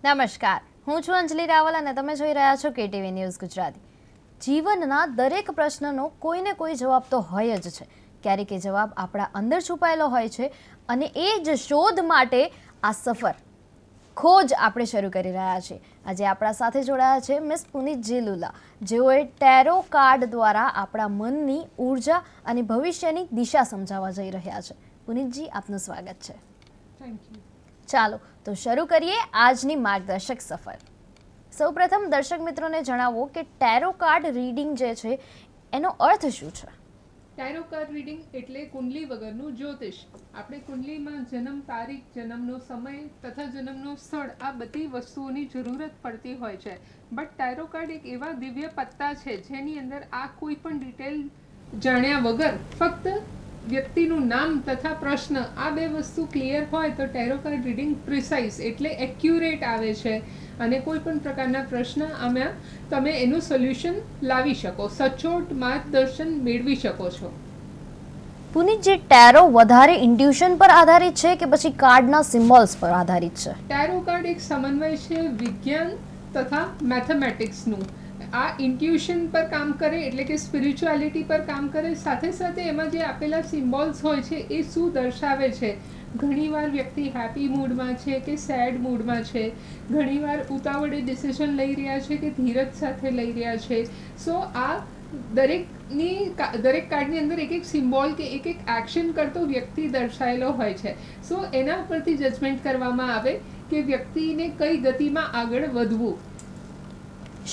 નમસ્કાર, હું છું અંજલિ રાવલ અને તમે જોઈ રહ્યા છો કેટીવી ન્યૂઝ ગુજરાતી. જીવનના દરેક પ્રશ્નનો કોઈને કોઈ જવાબ તો હોય જ છે. ક્યારેક એ જવાબ આપણા અંદર છુપાયેલો હોય છે અને એ જ શોધ માટે આ સફર ખોજ આપણે શરૂ કરી રહ્યા છીએ. આજે આપણા સાથે જોડાયા છે મિસ પુનિત જેલુલા, જેઓએ ટેરો કાર્ડ દ્વારા આપણા મનની ઉર્જા અને ભવિષ્યની દિશા સમજાવવા જઈ રહ્યા છે. પુનિતજી, આપનું સ્વાગત છે. Thank you. ચાલો તો શરૂ કરીએ આજની માર્ગદર્શક સફર. સૌપ્રથમ દર્શક મિત્રોને જણાવો કે ટેરો કાર્ડ રીડિંગ જે છે એનો અર્થ શું છે? ટેરો કાર્ડ રીડિંગ એટલે કુંડલી વગરનું જ્યોતિષ. આપણે કુંડલીમાં જન્મ તારીખ, જન્મનો સમય તથા જન્મનો સ્થળ આ બધી વસ્તુઓની જરૂરત પડતી હોય છે. બટ ટેરો કાર્ડ એક એવા દિવ્ય પત્તા છે જેની અંદર આ કોઈ પણ ડિટેલ જાણ્યા વગર ફક્ત વ્યક્તિનું નામ તથા પ્રશ્ન આ બે વસ્તુ ક્લિયર હોય તો ટેરો કાર્ડ રીડિંગ પ્રિસાઇઝ એટલે એક્યુરેટ આવે છે અને કોઈ પણ પ્રકારના પ્રશ્ન આમાં તમે એનું સોલ્યુશન લાવી શકો, સચોટ માર્ગદર્શન મેળવી શકો છો. પુનિતજી, ટેરો વધારે ઇન્ટ્યુશન પર આધારિત છે કે પછી કાર્ડના સિમ્બોલ્સ પર આધારિત છે? ટેરો કાર્ડ એક સમન્વય છે વિજ્ઞાન તથા મેથેમેટિક્સનું. આ ઇન્ટ્યુશન પર કામ કરે એટલે કે સ્પિરિચ્યુઆલિટી પર કામ કરે, સાથે સાથે એમાં જે આપેલા સિમ્બોલ્સ હોય છે એ શું દર્શાવે છે. ઘણીવાર વ્યક્તિ હેપી મૂડમાં છે કે સેડ મૂડમાં છે, ઘણીવાર ઉતાવળે ડિસિઝન લઈ રહ્યા છે કે ધીરજ સાથે લઈ રહ્યા છે. સો આ દરેક કાર્ડની અંદર એક એક સિમ્બોલ કે એક એક્શન કરતો વ્યક્તિ દર્શાયેલો હોય છે. સો એના પરથી જજમેન્ટ કરવામાં આવે કે વ્યક્તિને કઈ ગતિમાં આગળ વધવું.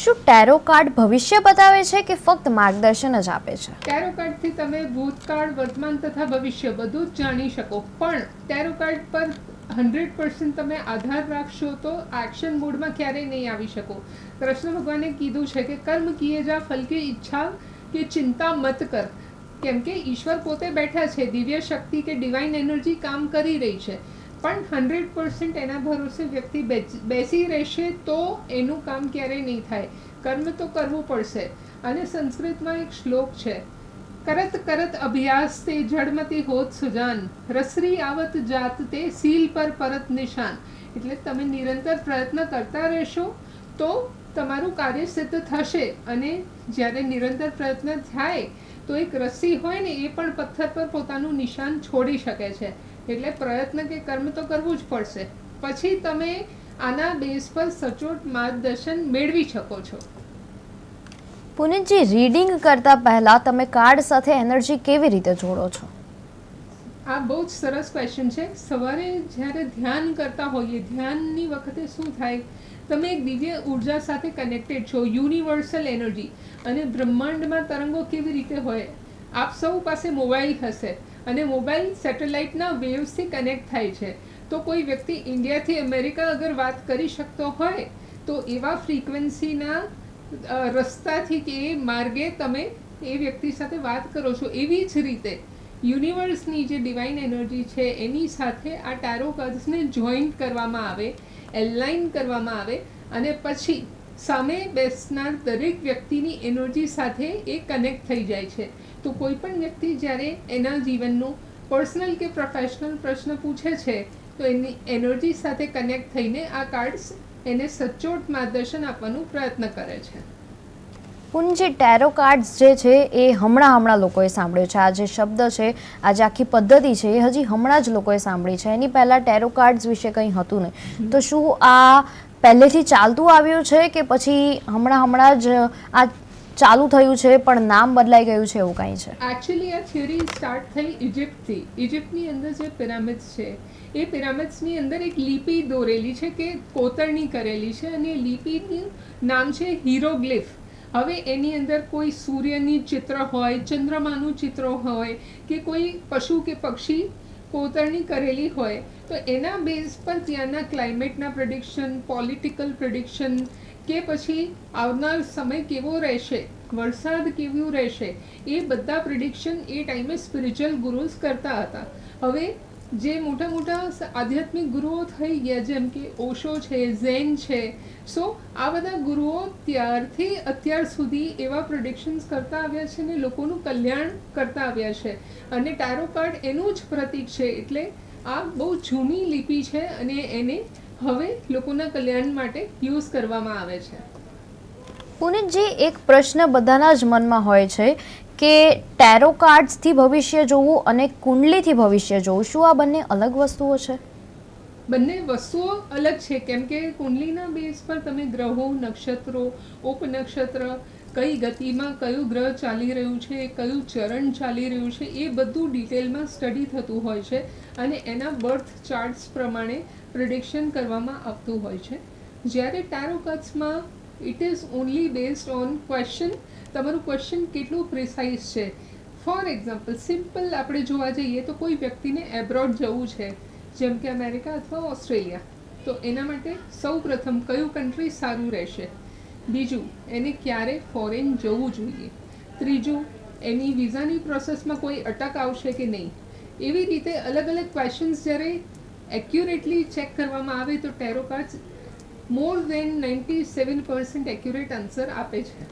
શું ટેરો કાર્ડ ભવિષ્ય બતાવે છે કે ફક્ત માર્ગદર્શન જ આપે છે? ટેરો કાર્ડથી તમે ભૂતકાળ, વર્તમાન તથા ભવિષ્ય બધું જ જાણી શકો, પણ ટેરો કાર્ડ પર 100% તમે આધાર રાખશો તો એક્શન મોડમાં ક્યારેય નહીં આવી શકો. કૃષ્ણ ભગવાને કીધું છે કે કર્મ કિએ જા ફલ की ઈચ્છા કે ચિંતા મત કર. કેમ કે ઈશ્વર પોતે બેઠા છે, દિવ્ય શક્તિ કે ડિવાઇન એનર્જી કામ કરી રહી છે, પણ 100% એના ભરોસે વ્યક્તિ બેસી રહેશે તો એનું કામ ક્યારેય નહીં થાય. કર્મ તો કરવું પડશે. અને સંસ્કૃતમાં એક શ્લોક છે, કરત કરત અભ્યાસ તે જડમતી હોત સુજાન, રસરી આવત જાત તે સીલ પર પરત નિશાન. એટલે તમે નિરંતર પ્રયત્ન કરતા રહેશો તો તમારું કાર્ય સિદ્ધ થશે. અને જ્યારે નિરંતર પ્રયત્ન થાય તો એક રસ્સી હોય ને એ પણ પથ્થર પર પોતાનું નિશાન છોડી શકે છે. એટલે પ્રયત્ન કે કર્મ તો કરવું જ પડશે, પછી તમે આના બેઝ પર સચોટ માર્ગદર્શન મેળવી શકો છો. પુનિતજી, રીડિંગ કરતા પહેલા તમે કાર્ડ સાથે એનર્જી કેવી રીતે જોડો છો? આ બહુ જ સરસ ક્વેશ્ચન છે. સવારે જ્યારે ધ્યાન કરતા હોઈએ, ધ્યાનની વખતે શું થાય, તમે એક દિવ્ય ઉર્જા સાથે કનેક્ટેડ છો, યુનિવર્સલ એનર્જી. અને બ્રહ્માંડમાં તરંગો કેવી રીતે હોય, આપ સૌ પાસે મોબાઈલ હશે અને મોબાઈલ સેટેલાઇટના વેવ્સથી કનેક્ટ થાય છે. તો કોઈ વ્યક્તિ ઇન્ડિયાથી અમેરિકા અગર વાત કરી શકતો હોય તો એવા ફ્રીક્વન્સીના રસ્તાથી કે એ માર્ગે તમે એ વ્યક્તિ સાથે વાત કરો છો. એવી જ રીતે યુનિવર્સની જે ડિવાઇન એનર્જી છે એની સાથે આ ટેરો કાર્ડ્સને જોઈન્ટ કરવામાં આવે, એલાઇન કરવામાં આવે અને પછી સામે બેસનાર દરેક વ્યક્તિની એનર્જી સાથે એ કનેક્ટ થઈ જાય છે. તો કોઈ પણ વ્યક્તિ જ્યારે એના જીવનનું પર્સનલ કે પ્રોફેશનલ પ્રશ્ન પૂછે છે તો એની એનર્જી સાથે કનેક્ટ થઈને આ કાર્ડ્સ એને સચોટ માર્ગદર્શન આપવાનો પ્રયત્ન કરે છે. પુનિતજી, ટેરો કાર્ડ્સ જે છે એ હમણાં લોકોએ સાંભળ્યો છે. આ જે શબ્દ છે, આ જે આખી પદ્ધતિ છે એ હજી હમણાં જ લોકોએ સાંભળી છે. એની પહેલાં ટેરો કાર્ડ્સ વિશે કંઈ હતું નહીં. તો શું આ પહેલેથી ચાલતું આવ્યું છે કે પછી હમણાં જ આ ચાલુ થયું છે પણ નામ બદલાઈ ગયું છે, એવું કાંઈ છે? એકચ્યુઅલી આ થિયરી સ્ટાર્ટ થઈ ઇજિપ્તથી. ઇજિપ્તની અંદર જે પિરામિડ્સ છે એ પિરામિડ્સની અંદર એક લિપિ દોરેલી છે કે કોતરણી કરેલી છે અને લિપિનું નામ છે હિરોગ્લિફ. હવે એની અંદર કોઈ સૂર્યની ચિત્ર હોય, ચંદ્રમાનું ચિત્ર હોય કે કોઈ પશુ કે પક્ષી કોતરણી કરેલી હોય તો એના બેઝ પર ત્યાંના ક્લાઇમેટના પ્રેડિક્શન, પોલિટિકલ પ્રેડિક્શન કે પછી આવનાર સમય કેવો રહેશે, વરસાદ કેવું રહેશે, એ બધા પ્રિડિક્શન એ ટાઈમે સ્પિરિચ્યુઅલ ગુરુઝ કરતા હતા. હવે જે મોટા મોટા આધ્યાત્મિક ગુરુઓ થઈ ગયા, જેમ કે ઓશો છે, ઝેન છે, સો આ બધા ગુરુઓ ત્યારથી અત્યાર સુધી એવા પ્રેડિક્શન્સ કરતા આવ્યા છે ને લોકોનું કલ્યાણ કરતા આવ્યા છે. અને ટેરો કાર્ડ એનું જ પ્રતીક છે. એટલે આ બહુ જૂની લિપિ છે અને એને હવે લોકોના કલ્યાણ માટે યુઝ કરવામાં આવે છે. પુનિતજી, એક પ્રશ્ન બધાના જ મનમાં હોય છે કે ટેરો કાર્ડ્સથી ભવિષ્ય જોવું અને કુંડલીથી ભવિષ્ય જોવું, શું આ બંને અલગ વસ્તુઓ છે? બંને વસ્તુઓ અલગ છે, કેમ કે કુંડલીના બેઝ પર તમે ગ્રહો, નક્ષત્રો, ઉપનક્ષત્ર, કઈ ગતિમાં કયું ગ્રહ ચાલી રહ્યું છે, કયું ચરણ ચાલી રહ્યું છે, એ બધું ડિટેલમાં સ્ટડી થતું હોય છે અને એના બર્થ ચાર્ટ્સ પ્રમાણે પ્રિડિક્શન કરવામાં આવતું હોય છે. જ્યારે ટેરો કાર્ડ્સમાં it is only based on question, તમારું ક્વેશ્ચન કેટલું પ્રિસાઇઝ છે. ફોર એક્ઝામ્પલ, સિમ્પલ આપણે જોવા જઈએ તો કોઈ વ્યક્તિને એબ્રોડ જવું છે, જેમ કે અમેરિકા અથવા ઓસ્ટ્રેલિયા, તો એના માટે સૌ પ્રથમ કયું કન્ટ્રી સારું રહેશે, બીજું એને ક્યારે ફોરેન જવું જોઈએ, ત્રીજું એની વિઝાની પ્રોસેસમાં કોઈ અટક આવશે કે નહીં. એવી રીતે અલગ અલગ ક્વેશ્ચન્સ જ્યારે એક્યુરેટલી ચેક કરવામાં આવે તો tarot cards more than 97% accurate answer આપે છે.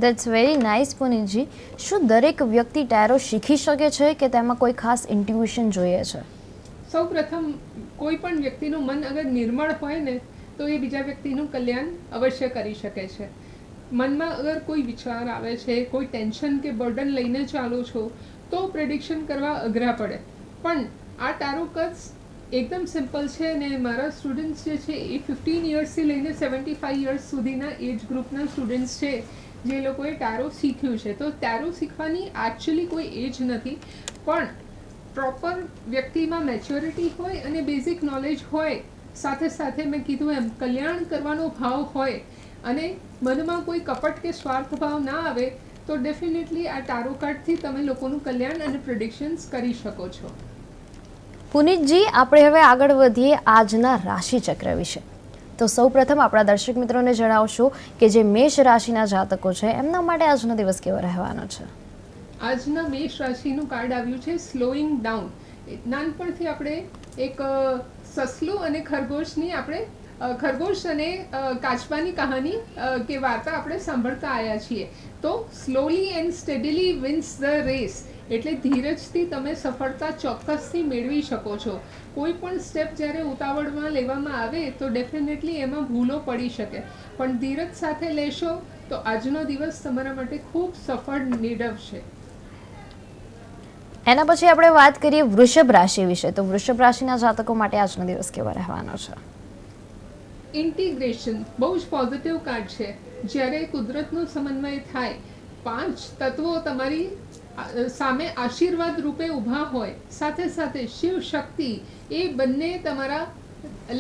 That's very nice Punitji. શું દરેક વ્યક્તિ ટેરો શીખી શકે છે કે તેમાં કોઈ ખાસ ઇન્ટ્યુશન જોઈએ છે? સૌ પ્રથમ કોઈ પણ વ્યક્તિનું મન અગર નિર્મળ હોય ને તો એ બીજા વ્યક્તિનું કલ્યાણ અવશ્ય કરી શકે છે. મનમાં અગર કોઈ વિચાર આવે છે, કોઈ ટેન્શન કે બર્ડન લઈને ચાલો છો તો પ્રેડિક્શન કરવા અઘરા પડે. પણ આ ટેરો કાર્ડ્સ એકદમ સિમ્પલ છે અને મારા સ્ટુડન્ટ્સ જે છે એ 15 યર્સથી લઈને 75 યર્સ સુધીના એજ ગ્રુપના સ્ટુડન્ટ્સ છે જે લોકોએ ટેરો શીખ્યું છે. તો ટેરો શીખવાની એકચ્યુઅલી કોઈ એજ નથી, પણ પ્રોપર વ્યક્તિમાં મેચ્યોરિટી હોય અને બેઝિક નોલેજ હોય, સાથે સાથે મેં કીધું એમ કલ્યાણ કરવાનો ભાવ હોય અને મનમાં કોઈ કપટ કે સ્વાર્થ ભાવ ના આવે તો ડેફિનેટલી આ ટેરો કાર્ડથી તમે લોકોનું કલ્યાણ અને પ્રિડિક્શન્સ કરી શકો છો. પુનિતજી, આપણે હવે આગળ વધીએ આજના રાશિચક્ર વિશે. તો સૌપ્રથમ આપણા દર્શક મિત્રોને જણાવશો કે જે મેષ રાશિના જાતકો છે એમના માટે આજનો દિવસ કેવો રહેવાનો છે? આજના મેષ રાશિનું કાર્ડ આવ્યું છે સ્લોઈંગ ડાઉન. નાનપણથી આપણે એક સસલું અને ખરગોશની ખરગોશ અને કાચબાની કહાની કે વાર્તા આપણે સાંભળતા આવ્યા છીએ. તો slowly and steadily wins the race, એટલે ધીરજથી તમે સફળતા ચોક્કસથી મેળવી શકો છો. કોઈ પણ સ્ટેપ જ્યારે ઉતાવળમાં લેવામાં આવે તો ડેફિનેટલી એમાં ભૂલો પડી શકે, પણ ધીરજ સાથે લેશો તો આજનો દિવસ તમારા માટે ખૂબ સફળ નીડવશે. એના પછી આપણે વાત કરીએ વૃષભ રાશિ વિશે. તો વૃષભ રાશિના જાતકો માટે આજનો દિવસ કેવો રહેવાનો છે? ઇન્ટિગ્રેશન બહુ જ પોઝિટિવ કાર્ડ છે. જ્યારે કુદરતનો સમન્વય થાય, 5 તત્વો તમારી સામે આશીર્વાદ રૂપે ઊભા હોય, સાથે સાથે શિવ શક્તિ એ બંને તમારા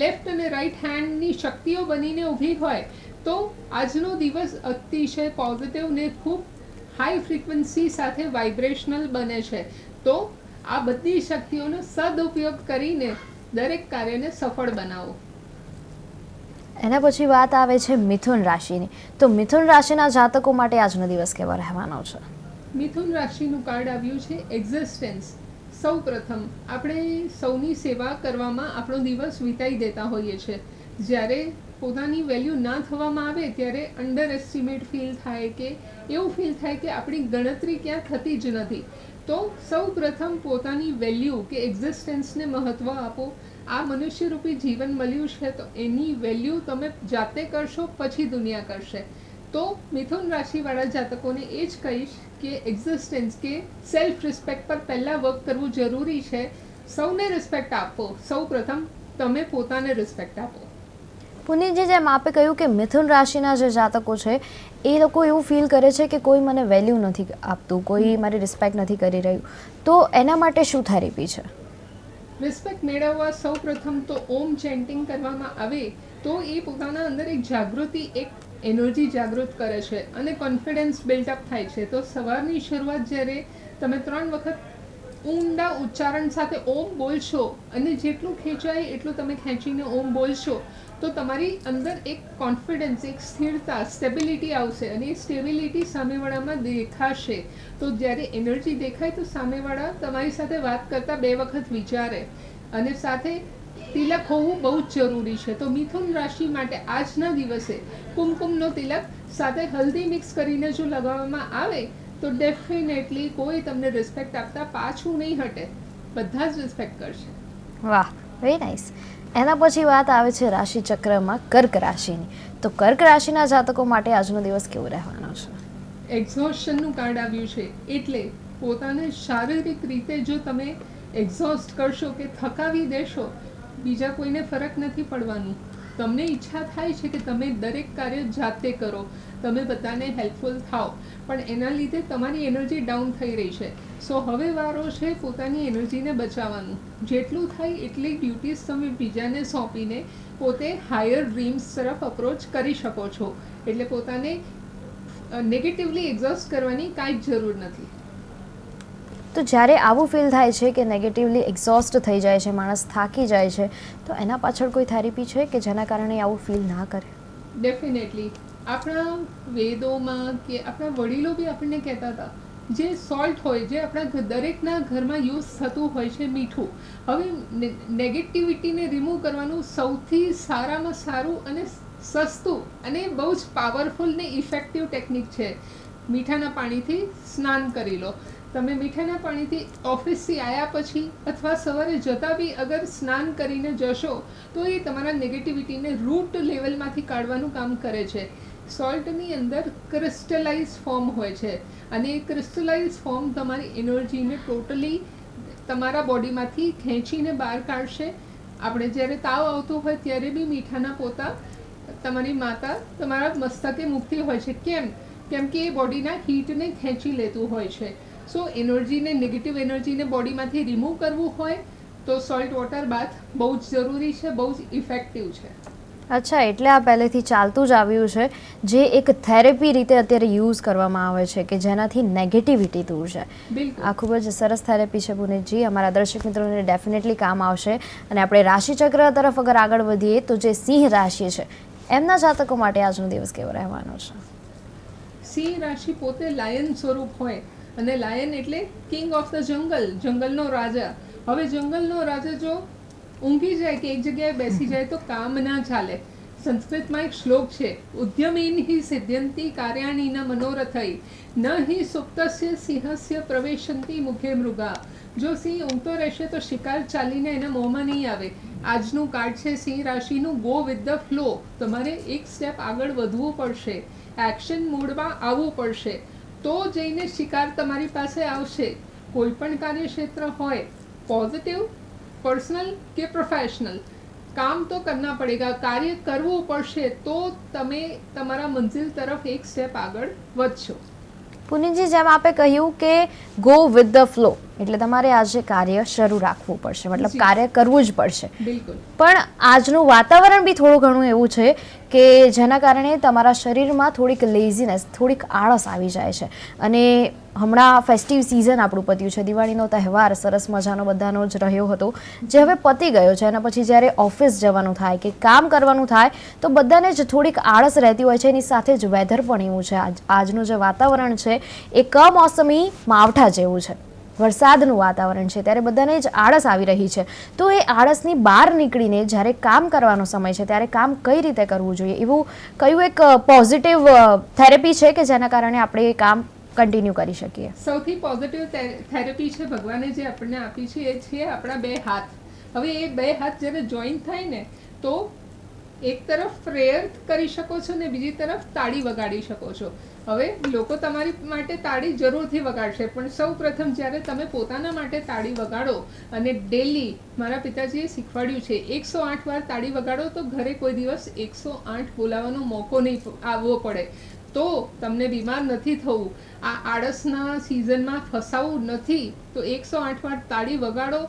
લેફ્ટ અને રાઈટ હેન્ડની શક્તિઓ બનીને ઊભી હોય, તો આજનો દિવસ અતિશય પોઝિટિવ ને ખૂબ હાઈ ફ્રીક્વન્સી સાથે વાઇબ્રેશનલ બને છે. તો આ બધી શક્તિઓનો સદુપયોગ કરીને દરેક કાર્યને સફળ બનાવો. એના પછી વાત આવે છે મિથુન રાશિની. તો મિથુન રાશિના જાતકો માટે આજનો દિવસ કેવો રહેવાનો છે? મિથુન રાશિનું કાર્ડ આવ્યું છે એક્ઝિસ્ટન્સ. સૌ પ્રથમ આપણે સૌની સેવા કરવામાં આપણો દિવસ વિતાઈ દેતા હોઈએ છીએ. જ્યારે પોતાની વેલ્યુ ના થવામાં આવે ત્યારે અંડર એસ્ટિમેટ ફીલ થાય કે એવું ફીલ થાય કે આપણી ગણતરી ક્યાં થતી જ નથી. તો સૌ પ્રથમ પોતાની વેલ્યુ કે એક્ઝિસ્ટન્સને મહત્ત્વ આપો. આ મનુષ્યરૂપી જીવન મળ્યું છે તો એની વેલ્યુ તમે જાતે કરશો, પછી દુનિયા કરશે. તો મિથુન રાશિવાળા જાતકોને એ જ કહીશ કે એક્ઝિસ્ટન્સ કે સેલ્ફ રિસ્પેક્ટ પર પહેલાં વર્ક કરવું જરૂરી છે. સૌને રિસ્પેક્ટ આપો, સૌ પ્રથમ તમે પોતાને રિસ્પેક્ટ આપો. પુનિતજી, જેમ આપે કહ્યું કે મિથુન રાશિના જે જાતકો છે એ લોકો એવું ફીલ કરે છે કે કોઈ મને વેલ્યુ નથી આપતું, કોઈ મારી રિસ્પેક્ટ નથી કરી રહ્યું, તો એના માટે શું થેરેપી છે? રિસ્પેક્ટ મેળવવા સૌ પ્રથમ તો ઓમ ચેન્ટિંગ કરવામાં આવે તો એ પોતાના અંદર એક જાગૃતિ, એક એનર્જી જાગૃત કરે છે અને કોન્ફિડન્સ બિલ્ટઅપ થાય છે. તો સવારની શરૂઆત જ્યારે તમે 3 વખત ઊંડા ઉચ્ચારણ સાથે ઓમ બોલશો અને જેટલું ખેંચાય એટલું તમે ખેંચીને ઓમ બોલશો તો તમારી અંદર એક કોન્ફિડન્સ, એક સ્થિરતા, સ્ટેબિલિટી આવશે અને એ સ્ટેબિલિટી સામેવાળામાં દેખાશે. તો જ્યારે એનર્જી દેખાય તો સામેવાળા તમારી સાથે વાત કરતાં 2 વખત વિચારે. અને સાથે તિલક હોવું બહુ જ જરૂરી છે. તો મિથુન રાશિ માટે આજના દિવસે કુમકુમનો તિલક સાથે હલ્દી મિક્સ કરીને જો લગાવવામાં આવે તો ડેફિનેટલી કોઈ તમને રિસ્પેક્ટ આપતા પાછું નહીં હટે, બધા જ રિસ્પેક્ટ કરશે. વાહ, વેરી નાઇસ. એના પછી વાત આવે છે રાશિ ચક્રમાં કર્ક રાશિની. તો કર્ક રાશિના જાતકો માટે આજનો દિવસ કેવો રહેવાનો છે? એક્ઝોસ્શનનું કાર્ડ આવ્યું છે, એટલે પોતાને શારીરિક રીતે જો તમે એક્ઝોસ્ટ કરશો કે થકાવી દેશો, બીજા કોઈને ફરક નથી પડવાનું. તમને ઈચ્છા થાય છે કે તમે દરેક કાર્ય જાતે કરો, તમે બધાને હેલ્પફુલ થાઓ, પણ એના લીધે તમારી એનર્જી ડાઉન થઈ રહી છે. સો હવે વારો છે પોતાની એનર્જીને બચાવવાનું. જેટલું થાય એટલી ડ્યુટીઝ તમે બીજાને સોંપીને પોતે હાયર ડ્રીમ્સ તરફ અપ્રોચ કરી શકો છો. એટલે પોતાને નેગેટિવલી એક્ઝોસ્ટ કરવાની કાંઈ જ જરૂર નથી. તો જ્યારે આવું ફીલ થાય છે કે નેગેટિવલી એક્ઝોસ્ટ થઈ જાય છે, માણસ થાકી જાય છે, તો એના પાછળ કોઈ થેરેપી છે કે જેના કારણે આવું ફીલ ના કરે? ડેફિનેટલી આપણા વેદોમાં કે આપણા વડીલો બી આપણને કહેતા હતા, જે સોલ્ટ હોય, જે આપણા દરેકના ઘરમાં યુઝ થતું હોય છે, મીઠું. હવે નેગેટિવિટીને રિમૂવ કરવાનું સૌથી સારામાં સારું અને સસ્તું અને બહુ જ પાવરફુલ ને ઇફેક્ટિવ ટેકનિક છે મીઠાના પાણીથી સ્નાન કરી લો. તમે મીઠાના પાણીથી ઓફિસથી આવ્યા પછી અથવા સવારે જતાં બી અગર સ્નાન કરીને જશો તો એ તમારા નેગેટિવિટીને રૂટ લેવલમાંથી કાઢવાનું કામ કરે છે. સોલ્ટની અંદર ક્રિસ્ટલાઇઝ ફોર્મ હોય છે અને એ ક્રિસ્ટલાઇઝ ફોર્મ તમારી એનર્જીને ટોટલી તમારા બોડીમાંથી ખેંચીને બહાર કાઢશે. આપણે જ્યારે તાવ આવતો હોય ત્યારે બી મીઠાના પોતા તમારી માતા તમારા મસ્તકે મૂકતી હોય છે. કેમ કે એ બોડીના હીટને ખેંચી લેતું હોય છે. સો એનર્જીને, નેગેટિવ એનર્જીને બોડીમાંથી રિમૂવ કરવું હોય તો સોલ્ટ વોટર બાથ બહુ જ જરૂરી છે, બહુ જ ઇફેક્ટિવ છે. અચ્છા, એટલે આ પહેલેથી ચાલતું જ આવ્યું છે, જે એક થેરેપી રીતે અત્યારે યુઝ કરવામાં આવે છે કે જેનાથી નેગેટિવિટી દૂર જાય. બિલકુલ. આ ખૂબ જ સરસ થેરેપી છે પુનિતજી. અમારા દર્શક મિત્રોને ડેફિનેટલી કામ આવશે. અને આપણે રાશિચક્ર તરફ અગર આગળ વધીએ તો જે સિંહ રાશિ છે એમના જાતકો માટે આજનો દિવસ કેવો રહેવાનો છે? સિંહ રાશિ પોતે લાયન સ્વરૂપ હોય અને લાયન એટલે કિંગ ઓફ ધ જંગલ, જંગલનો રાજા. હવે જંગલનો રાજા જો ઊંઘી જાય કે એક જગ્યાએ બેસી જાય તો કામ ના ચાલે. સંસ્કૃતમાં એક શ્લોક છે, ઉદ્યમેન હિ સિદ્ધ્યંતિ કાર્યાણિ ન મનોરથૈ ન હિ સુપ્તસ્ય સિંહસ્ય પ્રવેશંતિ મુખે મૃગા. જો સિંહ ઊંઘતો રહેશે તો શિકાર ચાલીને એના મોંમાં નહીં આવે. આજનું કાર્ડ છે સિંહ રાશિનું, ગો વિથ ધ ફ્લો. તમારે એક સ્ટેપ આગળ વધવું પડશે, એક્શન મોડમાં આવવું પડશે, તો જઈને શિકાર તમારી પાસે આવશે. કોઈ પણ કાર્યક્ષેત્ર હોય, પોઝિટિવ, પર્સનલ કે પ્રોફેશનલ, કામ તો કરના પડેગા. કાર્ય કરવું પડશે તો તમે તમારા મંજિલ તરફ એક સ્ટેપ આગળ વધશો. પુનિતજી, જેમ આપે કહ્યું કે ગો વિથ ધ ફ્લો, એટલે તમારે આજે કાર્ય શરૂ રાખવું પડશે, મતલબ કાર્ય કરવું જ પડશે. બિલકુલ. પણ આજનું વાતાવરણ બી થોડું ઘણું એવું છે કે જેના કારણે તમારા શરીરમાં થોડીક લેઝીનેસ, થોડીક આળસ આવી જાય છે. અને હમણાં ફેસ્ટિવ સિઝન આપણું પત્યું છે, દિવાળીનો તહેવાર સરસ મજાનો બધાનો જ રહ્યો હતો, જે હવે પતી ગયો છે. એના પછી જ્યારે ઓફિસ જવાનું થાય કે કામ કરવાનું થાય તો બધાને જ થોડીક આળસ રહેતી હોય છે. એની સાથે જ વેધર પણ એવું છે, આજનું જે વાતાવરણ છે એ કમોસમી માવઠા જેવું છે, વરસાદનું વાતાવરણ છે, ત્યારે બધાને જ આળસ આવી રહી છે. તો એ આળસની બહાર નીકળીને જ્યારે કામ કરવાનો સમય છે ત્યારે કામ કઈ રીતે કરવું જોઈએ, એવું કયું એક પોઝિટિવ થેરેપી છે કે જેના કારણે આપણે એ કામ કન્ટિન્યુ કરી શકીએ? સૌથી પોઝિટિવ થેરેપી છે ભગવાને જે આપણને આપી છે એ છે આપણા બે હાથ. હવે એ બે હાથ જ્યારે જોઈન્ટ થાય ને તો એક તરફ પ્રેયર કરી શકો છો ને બીજી તરફ તાળી વગાડી શકો છો. હવે લોકો તમારી માટે તાળી જરૂરથી વગાડશે, પણ સૌ પ્રથમ જ્યારે તમે પોતાના માટે તાળી વગાડો, અને ડેલી મારા પિતાજીએ શીખવાડ્યું છે 108 વાર તાળી વગાડો તો ઘરે કોઈ દિવસ 108 બોલાવવાનો મોકો નહીં આવવો પડે. તો તમને બીમાર નથી થવું, આ આળસના સિઝનમાં ફસાવું નથી. તો 108 વાર તાળી વગાડો,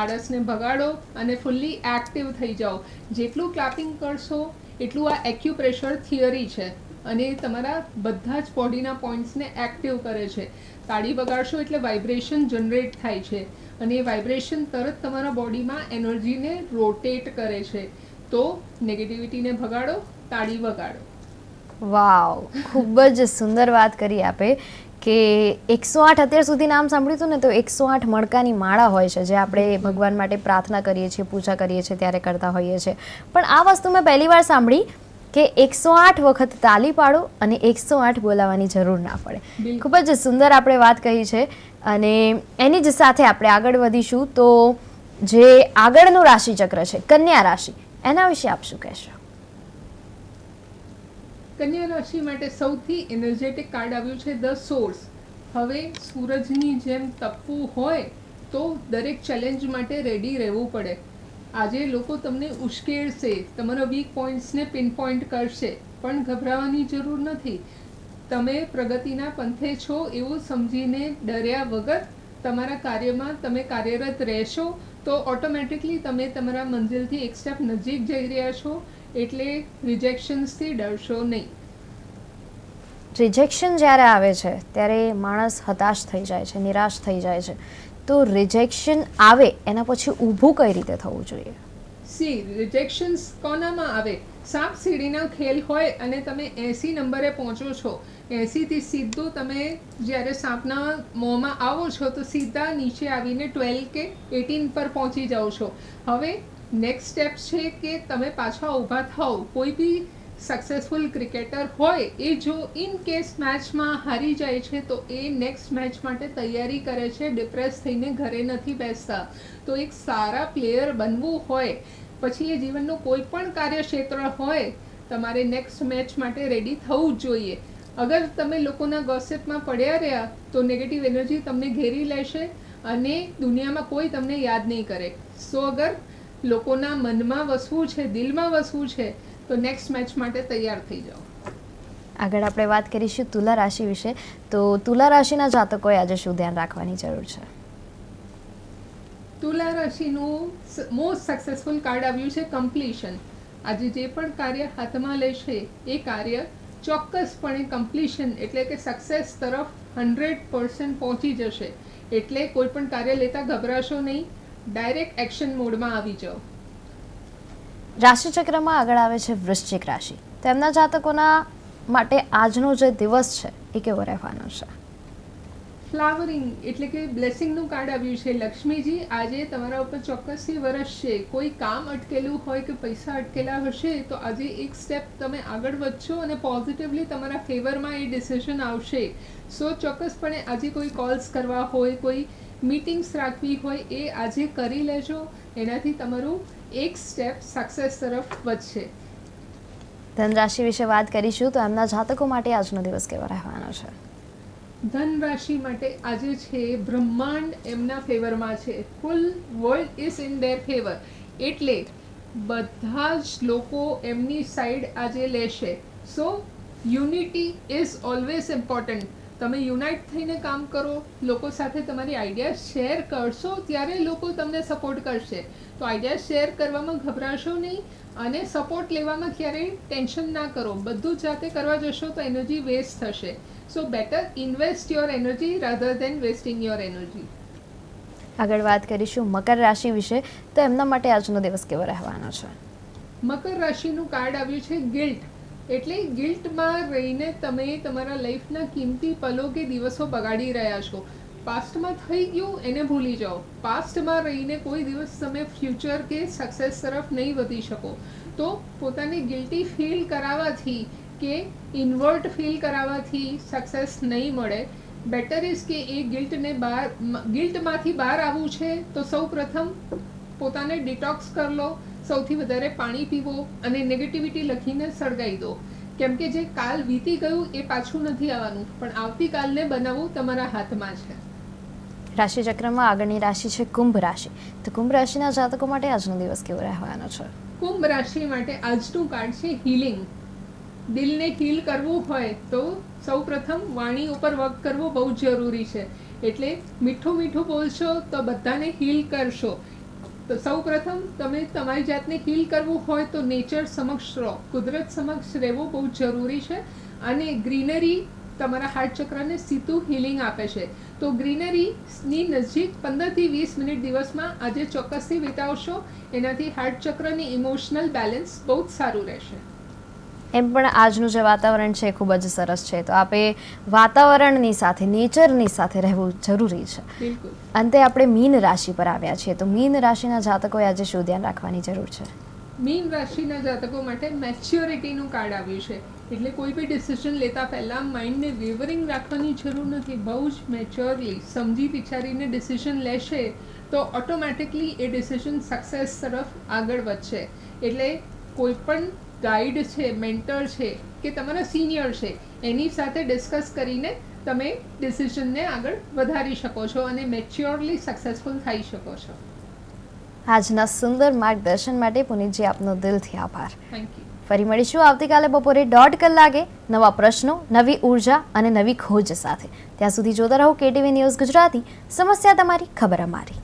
આળસને ભગાડો અને ફૂલ્લી એક્ટિવ થઈ જાઓ. જેટલું ક્લાપિંગ કરશો એટલું આ એક્યુપ્રેશર થિયરી છે અને તમારા બધા જ બોડીના પોઈન્ટ્સને એક્ટિવ કરે છે. તાળી વગાડશો એટલે વાઇબ્રેશન જનરેટ થાય છે અને એ વાઇબ્રેશન તરત તમારા બોડીમાં એનર્જીને રોટેટ કરે છે. તો નેગેટિવિટીને ભગાડો, તાળી વગાડો. વાવ, ખૂબ જ સુંદર વાત કરી આપે કે 108 અત્યાર સુધી નામ સાંભળ્યું હતું ને, તો 108 મણકાની માળા હોય છે જે આપણે ભગવાન માટે પ્રાર્થના કરીએ છીએ, પૂજા કરીએ છીએ ત્યારે કરતા હોઈએ છીએ. પણ આ વસ્તુ મેં પહેલી વાર સાંભળી કે 108 વખત તાલી પાડો અને 108 બોલાવવાની જરૂર ના પડે. ખૂબ જ સુંદર આપણે વાત કહી છે અને એની જ સાથે આપણે આગળ વધીશું. તો જે આગળનું રાશિચક્ર છે કન્યા રાશિ, એના વિશે આપ શું કહેશો? કન્યા રાશિ માટે સૌથી એનર્જેટિક કાર્ડ આવ્યું છે ધ સોર્સ. હવે સૂરજની જેમ તપવું હોય તો દરેક ચેલેન્જ માટે રેડી રહેવું પડે. આજે લોકો તમને ઉશ્કેરશે, તમારા વીક પોઈન્ટ્સને પિનપોઈન્ટ કરશે, પણ ગભરાવાની જરૂર નથી. તમે પ્રગતિના પંથે છો એવું સમજીને ડર્યા વગર તમારા કાર્યમાં તમે કાર્યરત રહેશો તો ઓટોમેટિકલી તમે તમારા મંજિલથી એક સ્ટેપ નજીક જઈ રહ્યા છો. એટલે રિજેક્શન્સથી ડરશો નહીં. રિજેક્શન જ્યારે આવે છે ત્યારે માણસ હતાશ થઈ જાય છે, નિરાશ થઈ જાય છે. તો રિજેક્શન આવે એના પછી ઊભું કઈ રીતે થવું જોઈએ? રિજેક્શન્સ કોનામાં આવે? સાપ સીડીનો ખેલ હોય અને તમે 80 નંબરે પહોંચો છો, 80 થી સીધું તમે જ્યારે સાપના મોંમાં આવો છો તો સીધા નીચે આવીને 12 કે 18 પર પહોંચી જાઓ છો. હવે નેક્સ્ટ સ્ટેપ છે કે તમે પાછા ઊભા થાઓ. કોઈ બી સક્સેસફુલ ક્રિકેટર હોય એ જો ઇન કેસ મેચમાં હારી જાય છે તો એ નેક્સ્ટ મેચ માટે તૈયારી કરે છે, ડિપ્રેસ થઈને ઘરે નથી બેસતા. તો એક સારા પ્લેયર બનવું હોય પછી એ જીવનનું કોઈ પણ કાર્યક્ષેત્ર હોય, તમારે નેક્સ્ટ મેચ માટે રેડી થવું જ જોઈએ. અગર તમે લોકોના ગોસિપમાં પડ્યા રહ્યા તો નેગેટિવ એનર્જી તમને ઘેરી લેશે અને દુનિયામાં કોઈ તમને યાદ નહીં કરે. સો અગર લોકોના મનમાં વસવું છે, દિલમાં વસવું છે તો નેક્સ્ટ મેચ માટે તૈયાર થઈ જાઓ. આગળ આપણે વાત કરીશું તુલા રાશિ વિશે. તો તુલા રાશિના જાતકોએ આજે શું ધ્યાન રાખવાની જરૂર છે? તુલા રાશિનું મોસ્ટ સક્સેસફુલ કાર્ડ આવ્યું છે કમ્પ્લીશન. આજે જે પણ કાર્ય હાથમાં લેશે એ કાર્ય ચોક્કસપણે કમ્પ્લીશન એટલે કે સક્સેસ તરફ 100% પહોંચી જશે. એટલે કોઈ પણ કાર્ય લેતા ગભરાશો નહીં, ડાયરેક્ટ એક્શન મોડમાં આવી જાઓ. રાશિચક્રમાં આગળ આવે છે વૃશ્ચિક રાશિ. તેમના જાતકોના માટે આજનો જે દિવસ છે એ કેવો રહેવાનો છે? ફ્લાવરિંગ એટલે કે બ્લેસિંગનું કાર્ડ આવ્યું છે. લક્ષ્મીજી આજે તમારા ઉપર ચોક્કસથી વરસશે. કોઈ કામ અટકેલું હોય કે પૈસા અટકેલા હશે તો આજે એક સ્ટેપ તમે આગળ વધશો અને પોઝિટિવલી તમારા ફેવરમાં એ ડિસિઝન આવશે. સો ચોક્કસપણે આજે કોઈ કોલ્સ કરવા હોય, કોઈ મીટિંગ્સ રાખવી હોય એ આજે કરી લેજો. એનાથી તમારું એક સ્ટેપ સક્સેસ તરફ વધશે. ધન રાશિ વિશે વાત કરીશું તો એમના જાતકો માટે આજનો દિવસ કેવો રહેવાનો છે? ધન રાશિ માટે આજે છે બ્રહ્માંડ એમના ફેવરમાં છે. Full world is in their favour. એટલે બધા જ લોકો એમની સાઈડ આજે લેશે. So unity is always important. તમે યુનાઇટ થઈને કામ કરો, લોકો સાથે તમારી આઈડિયા શેર કરશો ત્યારે લોકો તમને સપોર્ટ કરશે. તો આઈડિયા શેર કરવામાં ગભરાશો નહીં અને સપોર્ટ લેવામાં ક્યારેય ટેન્શન ના કરો. બધું જાતે કરવા જશો તો એનર્જી વેસ્ટ થશે. So better invest your energy rather than wasting your energy. આગળ વાત કરીશું મકર રાશિ વિશે. તો એમના માટે આજનો દિવસ કેવો રહેવાનો છે? મકર રાશિનું કાર્ડ આવ્યું છે ગિલ્ટ. એટલે ગિલ્ટમાં રહીને તમે તમારા લાઈફના કિંમતી પલો કે દિવસો બગાડી રહ્યા છો. પાસ્ટમાં થઈ ગયું એને ભૂલી જાઓ. પાસ્ટમાં રહીને કોઈ દિવસ તમે ફ્યુચર કે સક્સેસ તરફ નહીં વધી શકો. તો પોતાને ગિલ્ટી ફીલ કરાવવાથી કે ઇન્વર્ટ ફીલ કરાવવાથી સક્સેસ નહીં મળે. બેટર ઇઝ કે એ ગિલ્ટમાંથી બહાર આવવું છે તો સૌ પ્રથમ પોતાને ડિટોક્સ કરી લો. સૌથી વધારે પાણી પીવો અને નેગેટિવિટી લખીને સળગાવી દો. કેમ કે જે કાલ વીતી ગયું એ પાછું નથી આવવાનું, પણ આવતીકાલને બનાવવું તમારા હાથમાં છે. રાશિચક્રમાં આગળની રાશિ છે કુંભ રાશિ. તો કુંભ રાશિના જાતકો માટે આજનો દિવસ કેવો રહેવાનો છે? કુંભ રાશિ માટે આજનું કાર્ડ છે હીલિંગ. દિલને હીલ કરવું હોય તો સૌ પ્રથમ વાણી ઉપર વર્ક કરવો બહુ જરૂરી છે. એટલે મીઠું મીઠું બોલશો તો બધાને હીલ કરશો. તો સૌ પ્રથમ તમે તમારી જાતને હીલ કરવું હોય તો નેચર સમક્ષ રહો, કુદરત સમક્ષ રહેવું બહુ જરૂરી છે. અને ગ્રીનરી તમારા હાર્ટ ચક્રને સીધું હીલિંગ આપે છે. તો ગ્રીનરીની નજીક 15 થી 20 મિનિટ દિવસમાં આજે ચોક્કસથી વિતાવશો. એનાથી હાર્ટ ચક્રની ઇમોશનલ બેલેન્સ બહુ જ સારું રહેશે. એમ પણ આજનું જે વાતાવરણ છે એ ખૂબ જ સરસ છે. તો આપણે વાતાવરણની સાથે, નેચરની સાથે રહેવું જરૂરી છે. બિલકુલ. અંતે આપણે મીન રાશિ પર આવ્યા છીએ. તો મીન રાશિના જાતકોએ આજે શું ધ્યાન રાખવાની જરૂર છે? મીન રાશિના જાતકો માટે મેચ્યોરિટીનું કાર્ડ આવ્યું છે. એટલે કોઈ બી ડિસિઝન લેતા પહેલાં માઇન્ડને વેવરિંગ રાખવાની જરૂર નથી. બહુ જ મેચ્યોરલી સમજી વિચારીને ડિસિઝન લેશે તો ઓટોમેટિકલી એ ડિસિઝન સક્સેસ તરફ આગળ વધશે. એટલે કોઈ પણ ગાઈડ છે, મેન્ટર છે કે તમારા સિનિયર છે, એની સાથે ડિસ્કસ કરીને તમે ડિસિઝનને આગળ વધારી શકો છો અને મેચ્યોરલી સક્સેસફુલ થઈ શકો છો. આજના સુંદર માર્ગદર્શન માટે પુનીતજી આપનો દિલથી આભાર. Thank you. ફરી મળીશું આવતીકાલે બપોરે 1:30 કલાકે નવા પ્રશ્નો, નવી ઉર્જા અને નવી ખોજ સાથે. ત્યાં સુધી જોતા રહો KTV ન્યૂઝ ગુજરાતી. સમસ્યા તમારી, ખબર અમારી.